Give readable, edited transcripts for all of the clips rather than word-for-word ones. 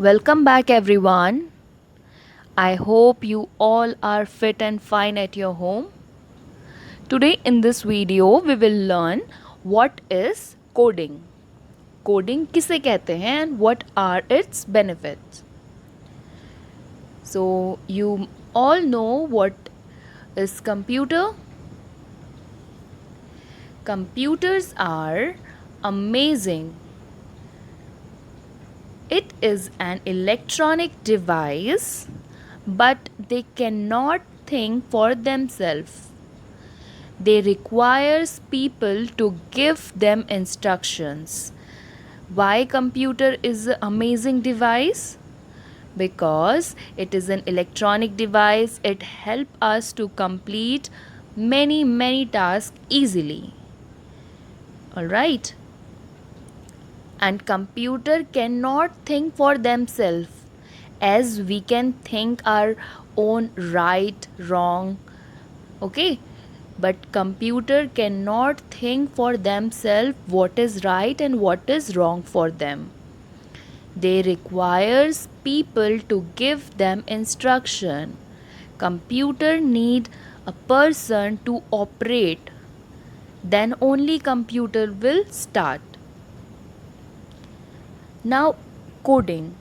Welcome back, everyone. I hope you all are fit and fine at your home. Today, in this video, we will learn what is coding. Coding किसे कहते हैं and what are its benefits. So, you all know what is computer. Computers are amazing. It is an electronic device, but they cannot think for themselves. They requires people to give them instructions. Why computer is an amazing device? Because it is an electronic device. It help us to complete many tasks easily. All right. And computer cannot think for themselves as we can think our own right, wrong. Okay, but computer cannot think for themselves what is right and what is wrong for them. They requires people to give them instruction. Computer need a person to operate, then only computer will start. Now, coding.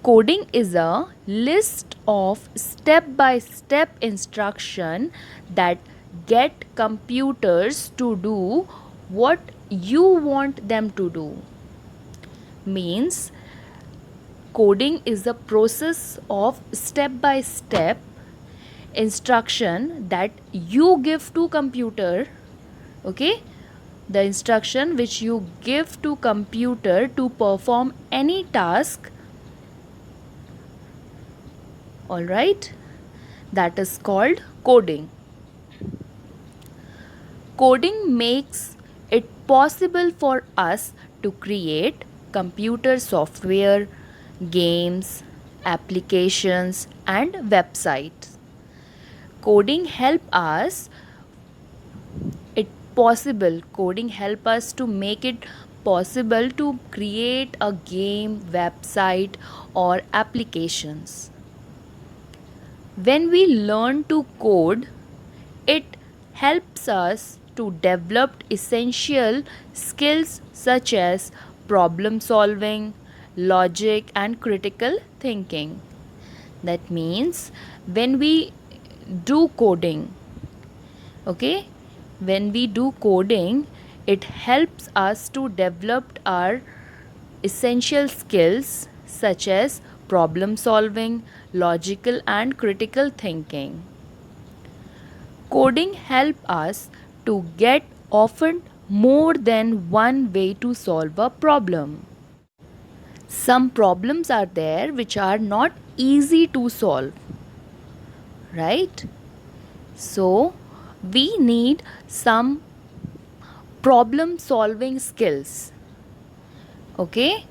Coding is a list of step-by-step instruction that get computers to do what you want them to do. Means coding is the process of step-by-step instruction that you give to computer. Okay, the instruction which you give to computer to perform any task. All right, that is called coding. Coding makes it possible for us to create computer software, games, applications and websites. Coding help us coding help us to make it possible to create a game, website or applications. When we learn to code, it helps us to develop essential skills such as problem solving, logic and critical thinking. That means when we do coding, okay, when we do coding, it helps us to develop our essential skills such as problem solving, logical and critical thinking. Coding help us to get often more than one way to solve a problem. Some problems are there which are not easy to solve, right? So, we need some problem solving skills. Okay,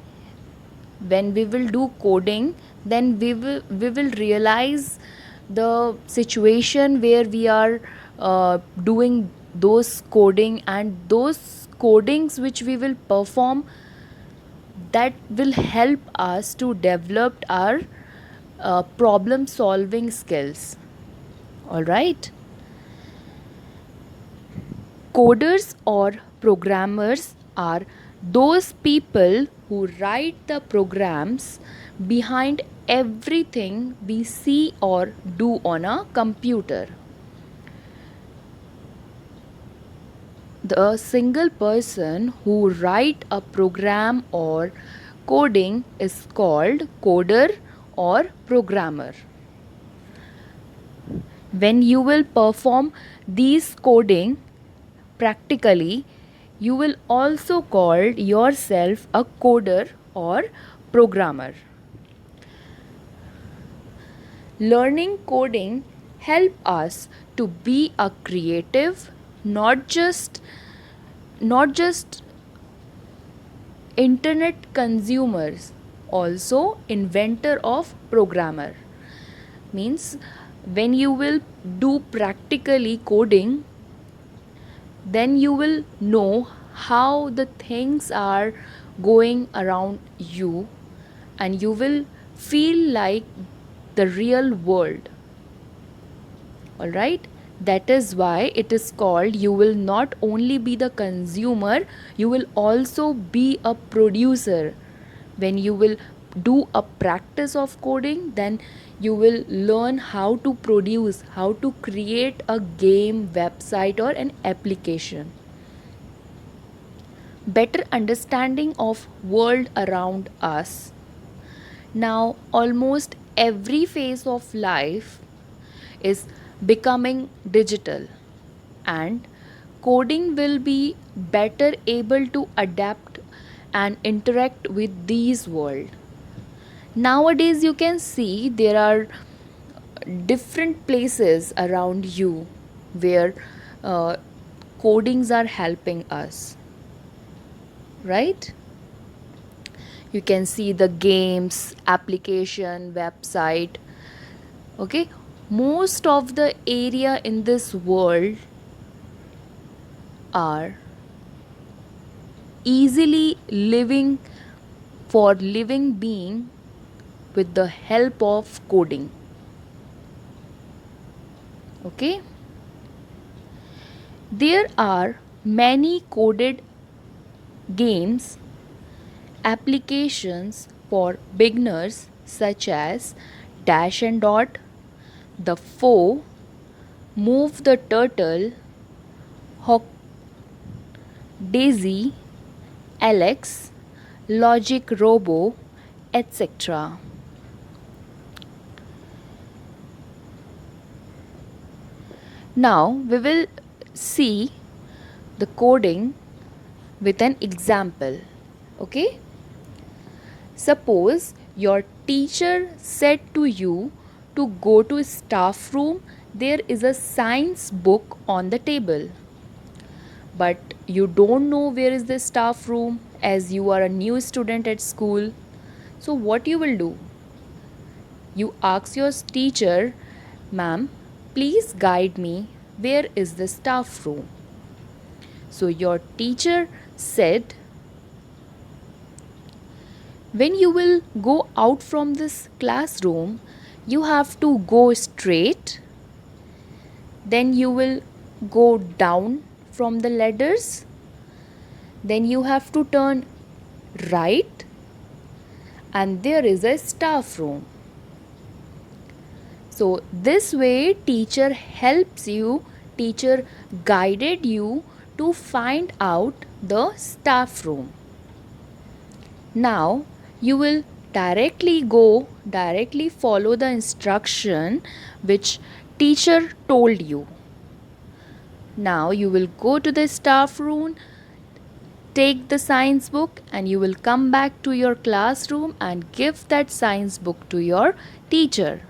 when we will do coding, then we will realize the situation where we are doing those coding, and those codings which we will perform, that will help us to develop our problem solving skills. All right. Coders or programmers are those people who write the programs behind everything we see or do on a computer. The single person who write a program or coding is called coder or programmer. When you will perform these coding practically, you will also call yourself a coder or programmer. Learning coding help us to be a creative, not just internet consumers, also inventor of programmer. Means when you will do practically coding, then you will know how the things are going around you, and you will feel like the real world. All right, that is why it is called, you will not only be the consumer, you will also be a producer. When you will do a practice of coding, then you will learn how to produce, how to create a game, website, or an application. Better understanding of world around us. Now almost every phase of life is becoming digital, and coding will be better able to adapt and interact with these world. Nowadays you can see there are different places around you where uh, codings are helping us, right? You can see the games, application, website. Okay, most of the area in this world are easily living for living being with the help of coding. Okay, there are many coded games applications for beginners such as Dash and Dot, The Foe, Move the Turtle, Hawk, Daisy, Alex, Logic Robo, etc. Now we will see the coding with an example. Okay? Suppose your teacher said to you to go to staff room. There is a science book on the table, but you don't know where is the staff room as you are a new student at school. So what you will do? You ask your teacher, "Ma'am, please guide me. Where is the staff room?" So your teacher said, when you will go out from this classroom, you have to go straight, then you will go down from the ladders, then you have to turn right, and there is a staff room. So this way teacher helps you, teacher guided you to find out the staff room. Now you will directly follow the instruction which teacher told you. Now you will go to the staff room, take the science book, and you will come back to your classroom and give that science book to your teacher.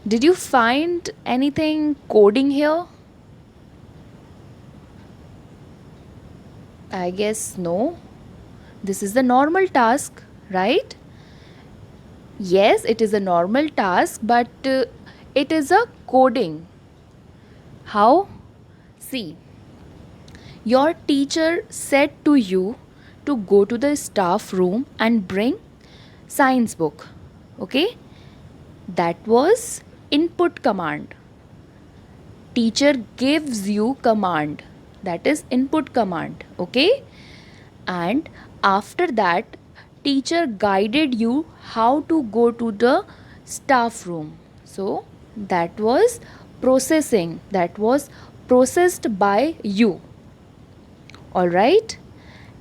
Did you find anything coding here? I guess no. This is the normal task, right? Yes, it is a normal task, but it is a coding. How? See, your teacher said to you to go to the staff room and bring science book. Okay? That was input command. Teacher gives you command. That is input command. Okay? And after that, teacher guided you how to go to the staff room. So that was processing, that was processed by you. All right,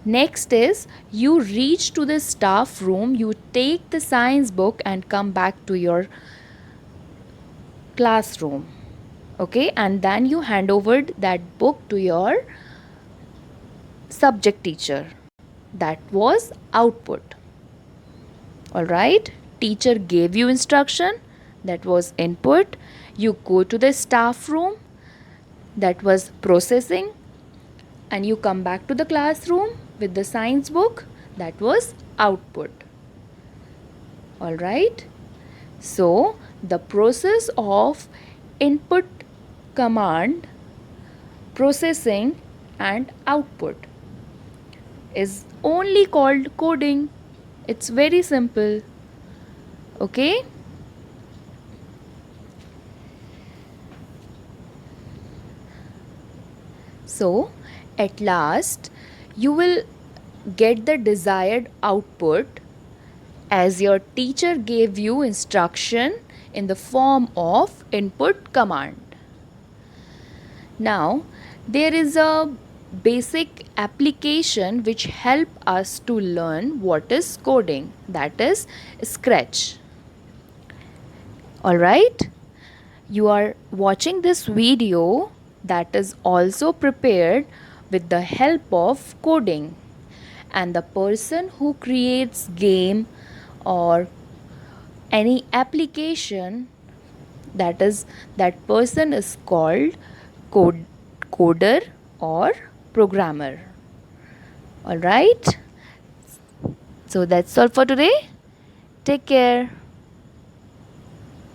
next is you reach to the staff room, you take the science book and come back to your classroom. Okay, and then you hand over that book to your subject teacher. That was output. All right, teacher gave you instruction, that was input. You go to the staff room, that was processing, and you come back to the classroom with the science book, that was output. All right, so the process of input command, processing, and output is only called coding. It's very simple. Okay? So, at last, you will get the desired output as your teacher gave you instruction in the form of input command. Now, there is a basic application which help us to learn what is coding, that is Scratch. All right? You are watching this video that is also prepared with the help of coding, and the person who creates game or any application, that person is called coder or programmer. All right, so that's all for today. Take care.